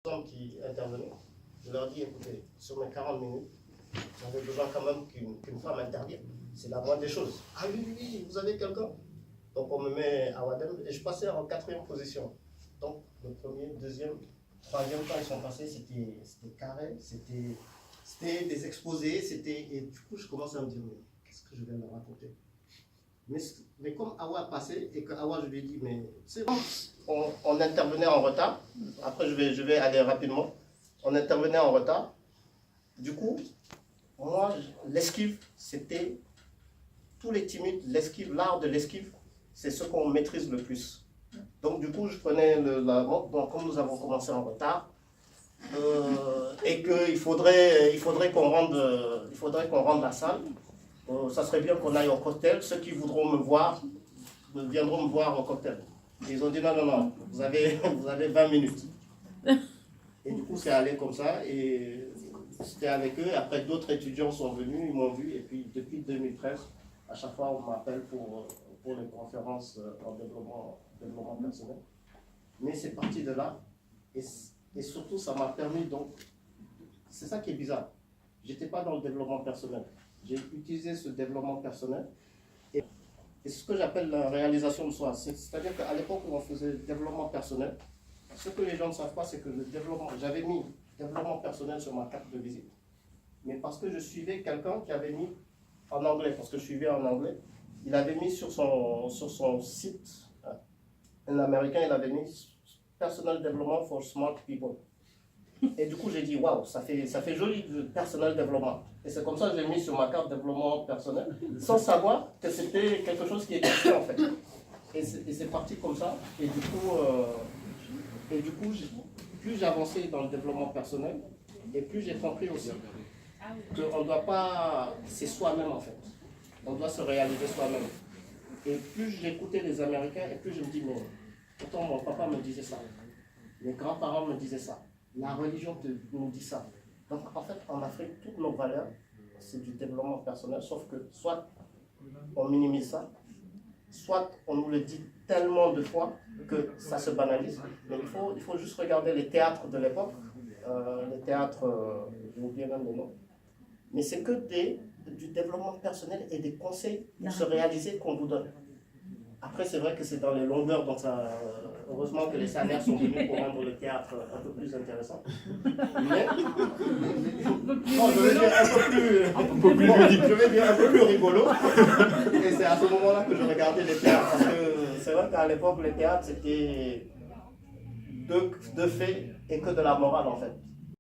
hommes qui intervenaient, je leur dis, écoutez, sur mes 40 minutes, j'avais besoin quand même qu'une femme intervienne. C'est la moindre des choses. Ah oui, oui, oui, vous avez quelqu'un? Donc on me met à Wadem et je passais en 4e position. Donc le premier, deuxième, troisième temps ils sont passés, c'était carré, c'était des exposés, et du coup je commence à me dire, mais qu'est-ce que je vais leur raconter? Mais comme Awa a passé et que Awa, je lui ai dit, mais c'est bon, on intervenait en retard. Après, je vais aller rapidement. On intervenait en retard. Du coup, moi, l'esquive, c'était tous les timides, l'esquive, l'art de l'esquive, c'est ce qu'on maîtrise le plus. Donc, du coup, je prenais la montre. Donc, comme nous avons commencé en retard, et qu'il faudrait qu'on rende la salle, ça serait bien qu'on aille au cocktail. Ceux qui voudront me voir viendront me voir au cocktail. Et ils ont dit non, non, non, vous avez 20 minutes. Et du coup, c'est allé comme ça. Et c'était avec eux. Après, d'autres étudiants sont venus, ils m'ont vu. Et puis, depuis 2013, à chaque fois, on m'appelle pour les conférences en développement personnel. Mais c'est parti de là. Et surtout, ça m'a permis donc. C'est ça qui est bizarre. Je n'étais pas dans le développement personnel. J'ai utilisé ce développement personnel et ce que j'appelle la réalisation de soi. C'est-à-dire qu'à l'époque où on faisait développement personnel, ce que les gens ne savent pas, c'est que le développement, j'avais mis développement personnel sur ma carte de visite. Mais parce que je suivais quelqu'un qui avait mis en anglais, parce que je suivais en anglais, il avait mis sur son site, un américain, il avait mis Personal Development for Smart People. Et du coup, j'ai dit, waouh, ça fait joli le personnel développement. Et c'est comme ça que j'ai mis sur ma carte développement personnel, sans savoir que c'était quelque chose qui existait en fait. Et c'est parti comme ça. Et du coup, plus j'avançais dans le développement personnel, et plus j'ai compris aussi qu'on ne doit pas, c'est soi-même en fait. On doit se réaliser soi-même. Et plus j'écoutais les Américains, et plus je me dis, mais pourtant mon papa me disait ça, mes grands-parents me disaient ça. La religion nous dit ça. Donc en fait, en Afrique, toutes nos valeurs, c'est du développement personnel, sauf que soit on minimise ça, soit on nous le dit tellement de fois que ça se banalise. Mais il faut juste regarder les théâtres de l'époque, les théâtres, j'ai oublié même le nom, mais c'est que du développement personnel et des conseils pour se réaliser qu'on vous donne. Après, c'est vrai que c'est dans les longueurs, donc ça, heureusement que les salaires sont venus pour rendre le théâtre un peu plus intéressant. Mais, non, je vais dire un peu plus rigolo. Et c'est à ce moment-là que je regardais les théâtres. Parce que c'est vrai qu'à l'époque, les théâtres, c'était deux faits et que de la morale, en fait.